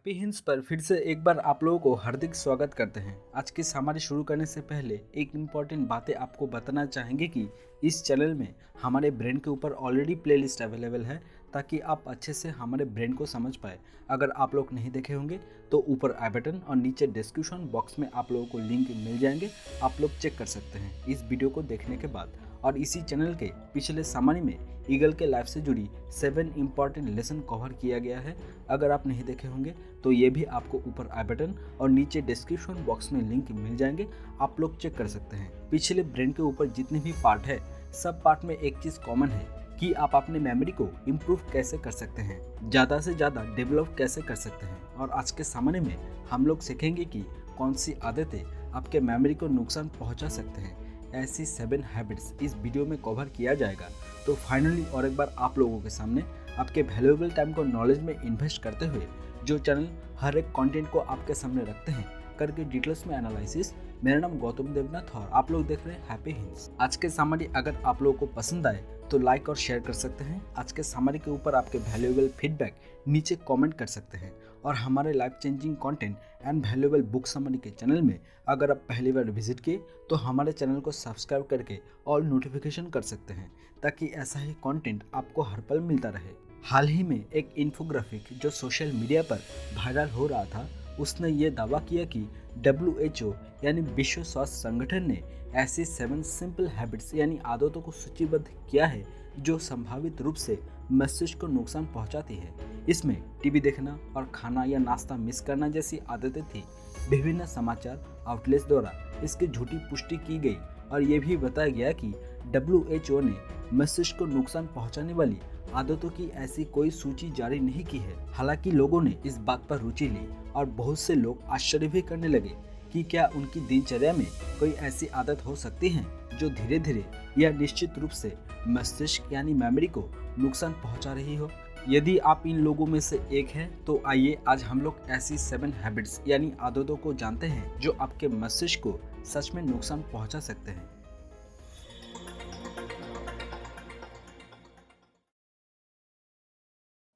Happy hints पर फिर से एक बार आप लोगों को हार्दिक स्वागत करते हैं। आज की हमारी शुरू करने से पहले एक इम्पॉर्टेंट बातें आपको बताना चाहेंगे कि इस चैनल में हमारे ब्रेन के ऊपर ऑलरेडी प्लेलिस्ट अवेलेबल है ताकि आप अच्छे से हमारे ब्रेन को समझ पाए। अगर आप लोग नहीं देखे होंगे तो ऊपर आई बटन और नीचे डिस्क्रिप्शन बॉक्स में आप लोगों को लिंक मिल जाएंगे, आप लोग चेक कर सकते हैं इस वीडियो को देखने के बाद। और इसी चैनल के पिछले सामानी में ईगल के लाइफ से जुड़ी 7 इम्पॉर्टेंट लेसन कवर किया गया है। अगर आप नहीं देखे होंगे तो ये भी आपको ऊपर आई बटन और नीचे डिस्क्रिप्शन बॉक्स में लिंक मिल जाएंगे, आप लोग चेक कर सकते हैं। पिछले ब्रेन के ऊपर जितने भी पार्ट है सब पार्ट में एक चीज़ कॉमन है कि आप अपने मेमोरी को इम्प्रूव कैसे कर सकते हैं, ज़्यादा से ज़्यादा डेवलप कैसे कर सकते हैं। और आज के सामाने में हम लोग सीखेंगे कि कौन सी आदतें आपके मेमोरी को नुकसान पहुंचा सकते हैं। ऐसी 7 हैबिट्स इस वीडियो में कवर किया जाएगा। तो फाइनली और एक बार आप लोगों के सामने आपके वैल्यूएबल टाइम को नॉलेज में इन्वेस्ट करते हुए जो चैनल हर एक कंटेंट को आपके सामने रखते हैं करके डिटेल्स में एनालिसिस, मेरा नाम गौतम देवनाथ और आप लोग देख रहे हैं हैप्पी हिंट्स। आज के सामरी अगर आप लोगों को पसंद आए तो लाइक और शेयर कर सकते हैं। आज के सामरी के ऊपर आपके वैल्यूएबल फीडबैक नीचे कमेंट कर सकते हैं। और हमारे life changing content and valuable book summary के चैनल में अगर आप पहली बार विजिट किए तो हमारे चैनल को सब्सक्राइब करके ऑल नोटिफिकेशन कर सकते हैं ताकि ऐसा ही कंटेंट आपको हर पल मिलता रहे। हाल ही में एक इन्फोग्राफिक जो सोशल मीडिया पर वायरल हो रहा था, उसने ये दावा किया कि WHO यानी विश्व स्वास्थ्य संगठन ने ऐसी 7 सिंपल हैबिट्स यानी आदतों को सूचीबद्ध किया है जो संभावित रूप से मस्तिष्क को नुकसान पहुंचाती है। इसमें टीवी देखना और खाना या नाश्ता मिस करना जैसी आदतें थी। विभिन्न समाचार आउटलेट्स द्वारा इसकी झूठी पुष्टि की गई और ये भी बताया गया कि WHO ने मस्तिष्क को नुकसान पहुंचाने वाली आदतों की ऐसी कोई सूची जारी नहीं की है। हालांकि लोगों ने इस बात पर रुचि ली और बहुत से लोग आश्चर्य भी करने लगे कि क्या उनकी दिनचर्या में कोई ऐसी आदत हो सकती है जो धीरे धीरे या निश्चित रूप से मस्तिष्क यानी मेमोरी को नुकसान पहुंचा रही हो। यदि आप इन लोगों में से एक हैं तो आइए आज हम लोग ऐसी 7 हैबिट्स यानी आदतों को जानते हैं जो आपके मस्तिष्क को सच में नुकसान पहुंचा सकते हैं।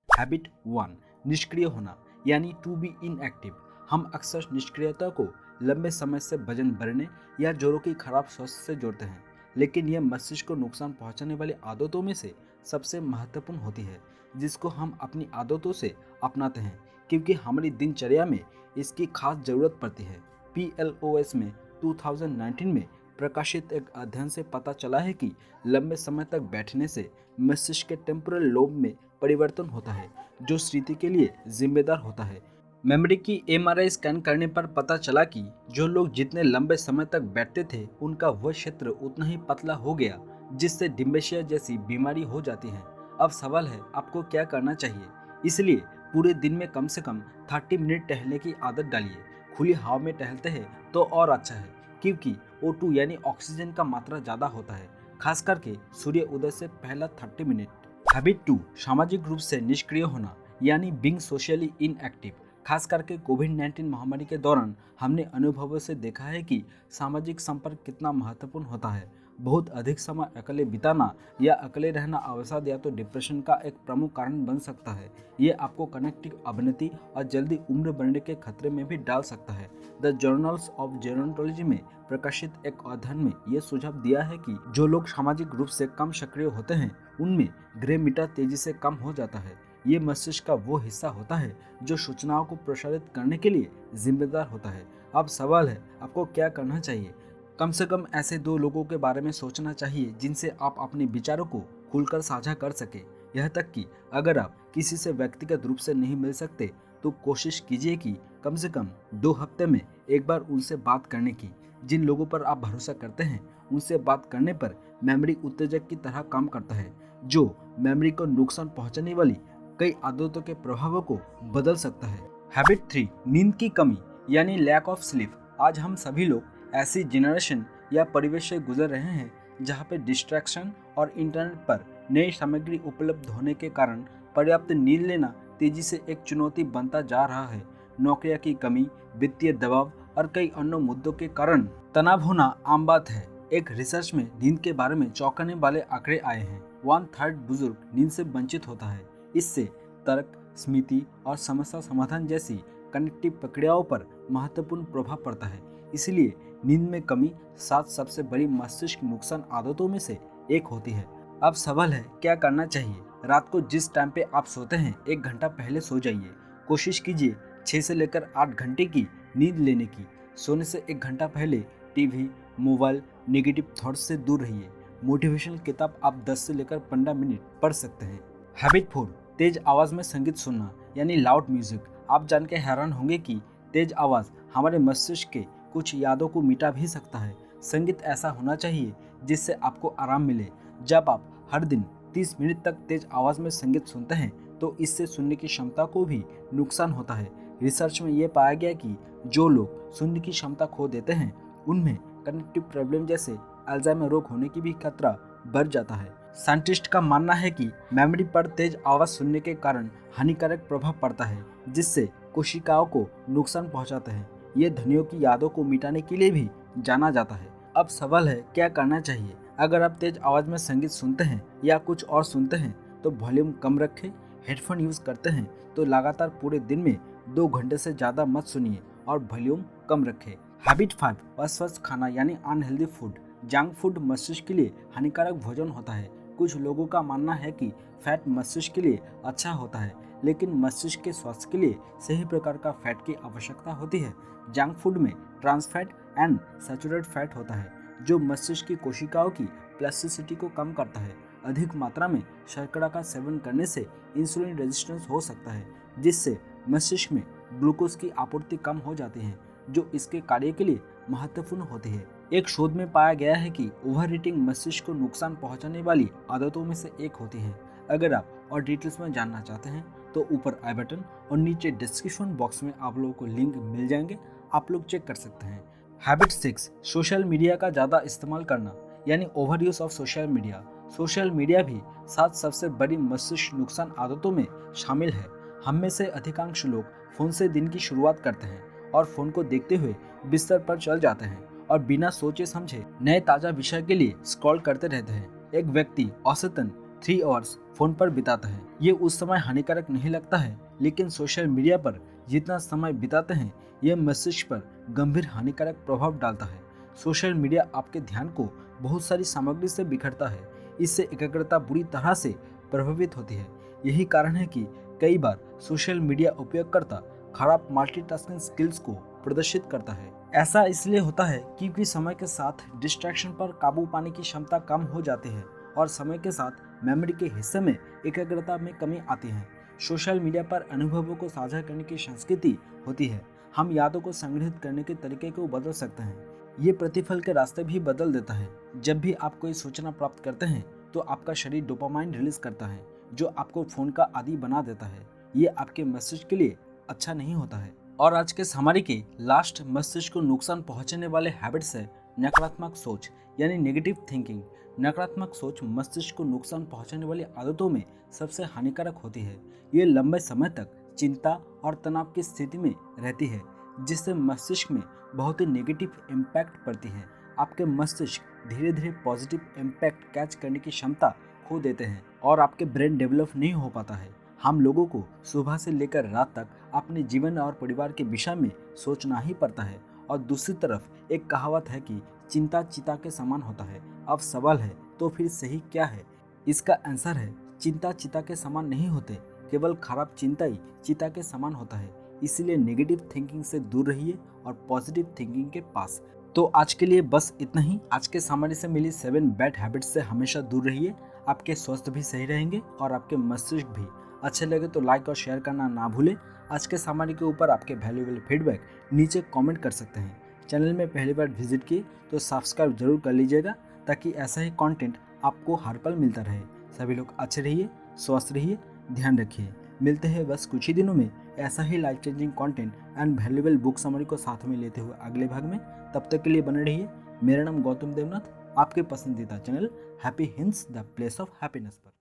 हैबिट 1, निष्क्रिय होना यानी टू बी इनएक्टिव। हम अक्सर निष्क्रियता को लंबे समय से वजन बढ़ने या जोड़ों की खराब स्वास्थ्य से जोड़ते हैं, लेकिन यह मस्तिष्क को नुकसान पहुंचाने वाली आदतों में से सबसे महत्वपूर्ण होती है जिसको हम अपनी आदतों से अपनाते हैं क्योंकि हमारी दिनचर्या में इसकी खास जरूरत पड़ती है। PLOS में 2019 में प्रकाशित एक अध्ययन से पता चला है कि लंबे समय तक बैठने से मस्तिष्क के टेम्पोरल लोब में परिवर्तन होता है जो स्मृति के लिए जिम्मेदार होता है। मेमोरी की MRI स्कैन करने पर पता चला कि जो लोग जितने लंबे समय तक बैठते थे उनका वह क्षेत्र उतना ही पतला हो गया जिससे डिमेंशिया जैसी बीमारी हो जाती है। अब सवाल है आपको क्या करना चाहिए। इसलिए पूरे दिन में कम से कम 30 मिनट टहलने की आदत डालिए। खुली हवा में टहलते हैं तो और अच्छा है क्योंकि O2 यानी ऑक्सीजन का मात्रा ज़्यादा होता है, खास करके सूर्य उदय से पहला 30 मिनट। हैबिट 2, सामाजिक रूप से निष्क्रिय होना यानी बीइंग सोशली इनएक्टिव। खास करके कोविड-19 महामारी के दौरान हमने अनुभवों से देखा है कि सामाजिक संपर्क कितना महत्वपूर्ण होता है। बहुत अधिक समय अकेले बिताना या अकेले रहना अवसाद या तो डिप्रेशन का एक प्रमुख कारण बन सकता है। ये आपको कनेक्टिव अवनति और जल्दी उम्र बढ़ने के खतरे में भी डाल सकता है। द जर्नल्स ऑफ जेरोंटोलॉजी में प्रकाशित एक अध्ययन में ये सुझाव दिया है कि जो लोग सामाजिक रूप से कम सक्रिय होते हैं उनमें ग्रे मीटर तेजी से कम हो जाता है। ये मस्तिष्क का वो हिस्सा होता है जो सूचनाओं को प्रसारित करने के लिए जिम्मेदार होता है। अब सवाल है आपको क्या करना चाहिए। कम से कम ऐसे 2 लोगों के बारे में सोचना चाहिए जिनसे आप अपने विचारों को खुलकर साझा कर सके। यह तक कि अगर आप किसी से व्यक्तिगत रूप से नहीं मिल सकते तो कोशिश कीजिए कि कम से कम 2 हफ्ते में एक बार उनसे बात करने की। जिन लोगों पर आप भरोसा करते हैं उनसे बात करने पर मेमोरी उत्तेजक की तरह काम करता है जो मेमोरी को नुकसान पहुंचाने वाली कई आदतों के प्रभावों को बदल सकता है। हैबिट 3, नींद की कमी यानी लैक ऑफ स्लीप। आज हम सभी लोग ऐसी जनरेशन या परिवेश से गुजर रहे हैं जहाँ पे डिस्ट्रैक्शन और इंटरनेट पर नई सामग्री उपलब्ध होने के कारण पर्याप्त नींद लेना तेजी से एक चुनौती बनता जा रहा है। नौकरियों की कमी, वित्तीय दबाव और कई अन्य मुद्दों के कारण तनाव होना आम बात है। एक रिसर्च में नींद के बारे में चौंकाने वाले आंकड़े आए हैं। 1/3 बुजुर्ग नींद से वंचित होता है। इससे तर्क, स्मृति और समस्या समाधान जैसी कनेक्टिव प्रक्रियाओं पर महत्वपूर्ण प्रभाव पड़ता है। इसलिए नींद में कमी 7 सबसे बड़ी मस्तिष्क नुकसान आदतों में से एक होती है। अब सवाल है, क्या करना चाहिए? रात को जिस टाइम पे आप सोते हैं 1 घंटा पहले सो जाइए। कोशिश कीजिए 6 से लेकर 8 घंटे की नींद लेने की। सोने से 1 घंटा पहले टीवी, मोबाइल, नेगेटिव थॉट्स से दूर रहिए। मोटिवेशनल किताब आप 10 से लेकर 15 मिनट पढ़ सकते हैं। हैबिट 4, तेज आवाज़ में संगीत सुनना यानी लाउड म्यूजिक। आप जान के हैरान होंगे कि तेज आवाज़ हमारे मस्तिष्क के कुछ यादों को मिटा भी सकता है। संगीत ऐसा होना चाहिए जिससे आपको आराम मिले। जब आप हर दिन 30 मिनट तक तेज आवाज़ में संगीत सुनते हैं तो इससे सुनने की क्षमता को भी नुकसान होता है। रिसर्च में ये पाया गया कि जो लोग सुनने की क्षमता खो देते हैं उनमें कनेक्टिव प्रॉब्लम जैसे अल्जाइमर रोग होने की भी खतरा बढ़ जाता है। साइंटिस्ट का मानना है कि मेमोरी पर तेज आवाज़ सुनने के कारण हानिकारक प्रभाव पड़ता है जिससे कोशिकाओं को नुकसान पहुंचाते हैं। ये ध्वनियों की यादों को मिटाने के लिए भी जाना जाता है। अब सवाल है, क्या करना चाहिए? अगर आप तेज आवाज़ में संगीत सुनते हैं या कुछ और सुनते हैं तो वॉल्यूम कम रखें। हेडफोन यूज़ करते हैं तो लगातार पूरे दिन में 2 घंटे से ज़्यादा मत सुनिए और वॉल्यूम कम रखें। हैबिट 5, अस्वस्थ खाना यानी अनहेल्दी फूड। जंक फूड मस्तिष्क के लिए हानिकारक भोजन होता है। कुछ लोगों का मानना है कि फैट मस्तिष्क के लिए अच्छा होता है, लेकिन मस्तिष्क के स्वास्थ्य के लिए सही प्रकार का फैट की आवश्यकता होती है। जंक फूड में trans fat and saturated fat होता है जो मस्तिष्क की कोशिकाओं की प्लास्टिसिटी को कम करता है। अधिक मात्रा में शर्करा का सेवन करने से इंसुलिन रेजिस्टेंस हो सकता है जिससे मस्तिष्क में ग्लूकोज की आपूर्ति कम हो जाती है जो इसके कार्य के लिए महत्वपूर्ण होती है। एक शोध में पाया गया है कि ओवर ईटिंग मस्तिष्क को नुकसान पहुंचाने वाली आदतों में से एक होती है। अगर आप और डिटेल्स में जानना चाहते हैं तो ऊपर आई बटन और नीचे डिस्क्रिप्शन बॉक्स में आप लोगों को लिंक मिल जाएंगे, आप लोग चेक कर सकते हैं। हैबिट 6, सोशल मीडिया का ज़्यादा इस्तेमाल करना यानी over use of social media. Social media भी 7 सबसे बड़ी मस्तिष्क नुकसान आदतों में शामिल है। हम में से अधिकांश लोग फ़ोन से दिन की शुरुआत करते हैं और फ़ोन को देखते हुए बिस्तर पर चल जाते हैं और बिना सोचे समझे नए ताज़ा विषय के लिए स्क्रॉल करते रहते हैं। एक व्यक्ति औसतन 3 आवर्स फ़ोन पर बिताता है। ये उस समय हानिकारक नहीं लगता है, लेकिन सोशल मीडिया पर जितना समय बिताते हैं यह मस्तिष्क पर गंभीर हानिकारक प्रभाव डालता है। सोशल मीडिया आपके ध्यान को बहुत सारी सामग्री से बिखरता है। इससे एकाग्रता बुरी तरह से प्रभावित होती है। यही कारण है कि कई बार सोशल मीडिया उपयोगकर्ता खराब मल्टीटास्किंग स्किल्स को प्रदर्शित करता है। ऐसा इसलिए होता है क्योंकि समय के साथ डिस्ट्रैक्शन पर काबू पाने की क्षमता कम हो जाती है और समय के साथ मेमोरी के हिस्से में एकाग्रता में कमी आती है। सोशल मीडिया पर अनुभवों को साझा करने की संस्कृति होती है। हम यादों को संग्रहित करने के तरीके को बदल सकते हैं। ये प्रतिफल के रास्ते भी बदल देता है। जब भी आप कोई सूचना प्राप्त करते हैं तो आपका शरीर डोपामाइन रिलीज करता है जो आपको फोन का आदी बना देता है। ये आपके मस्तिष्क के लिए अच्छा नहीं होता है। और आज के हमारे के लास्ट मस्तिष्क को नुकसान पहुंचाने वाले हैबिट्स है नकारात्मक सोच यानी नेगेटिव थिंकिंग। नकारात्मक सोच मस्तिष्क को नुकसान पहुंचाने वाली आदतों में सबसे हानिकारक होती है। ये लंबे समय तक चिंता और तनाव की स्थिति में रहती है जिससे मस्तिष्क में बहुत ही नेगेटिव इम्पैक्ट पड़ती है। आपके मस्तिष्क धीरे धीरे पॉजिटिव इम्पैक्ट कैच करने की क्षमता खो देते हैं और आपके ब्रेन डेवलप नहीं हो पाता है। हम लोगों को सुबह से लेकर रात तक अपने जीवन और परिवार के विषय में सोचना ही पड़ता है। और दूसरी तरफ एक कहावत है कि चिंता चिता के समान होता है। अब सवाल है, तो फिर सही क्या है? इसका आंसर है, चिंता चिता के समान नहीं होते, केवल खराब चिंता ही चिता के समान होता है। इसीलिए नेगेटिव थिंकिंग से दूर रहिए और पॉजिटिव थिंकिंग के पास। तो आज के लिए बस इतना ही। आज के सामने से मिली 7 बैड हैबिट्स से हमेशा दूर रहिए। आपके स्वास्थ्य भी सही रहेंगे और आपके मस्तिष्क भी। अच्छे लगे तो लाइक और शेयर करना ना भूलें। आज के सामने के ऊपर आपके वैल्यूएबल फीडबैक नीचे कमेंट कर सकते हैं। चैनल में पहली बार विजिट किए तो सब्सक्राइब जरूर कर लीजिएगा ताकि ऐसा ही कंटेंट आपको हर पल मिलता रहे। सभी लोग अच्छे रहिए, स्वस्थ रहिए, ध्यान रखिए। मिलते हैं बस कुछ ही दिनों में ऐसा ही life changing content and valuable book summary को साथ में लेते हुए अगले भाग में। तब तक के लिए बने रहिए। मेरा नाम गौतम देवनाथ, आपके पसंदीदा channel happy hints the place of happiness पर।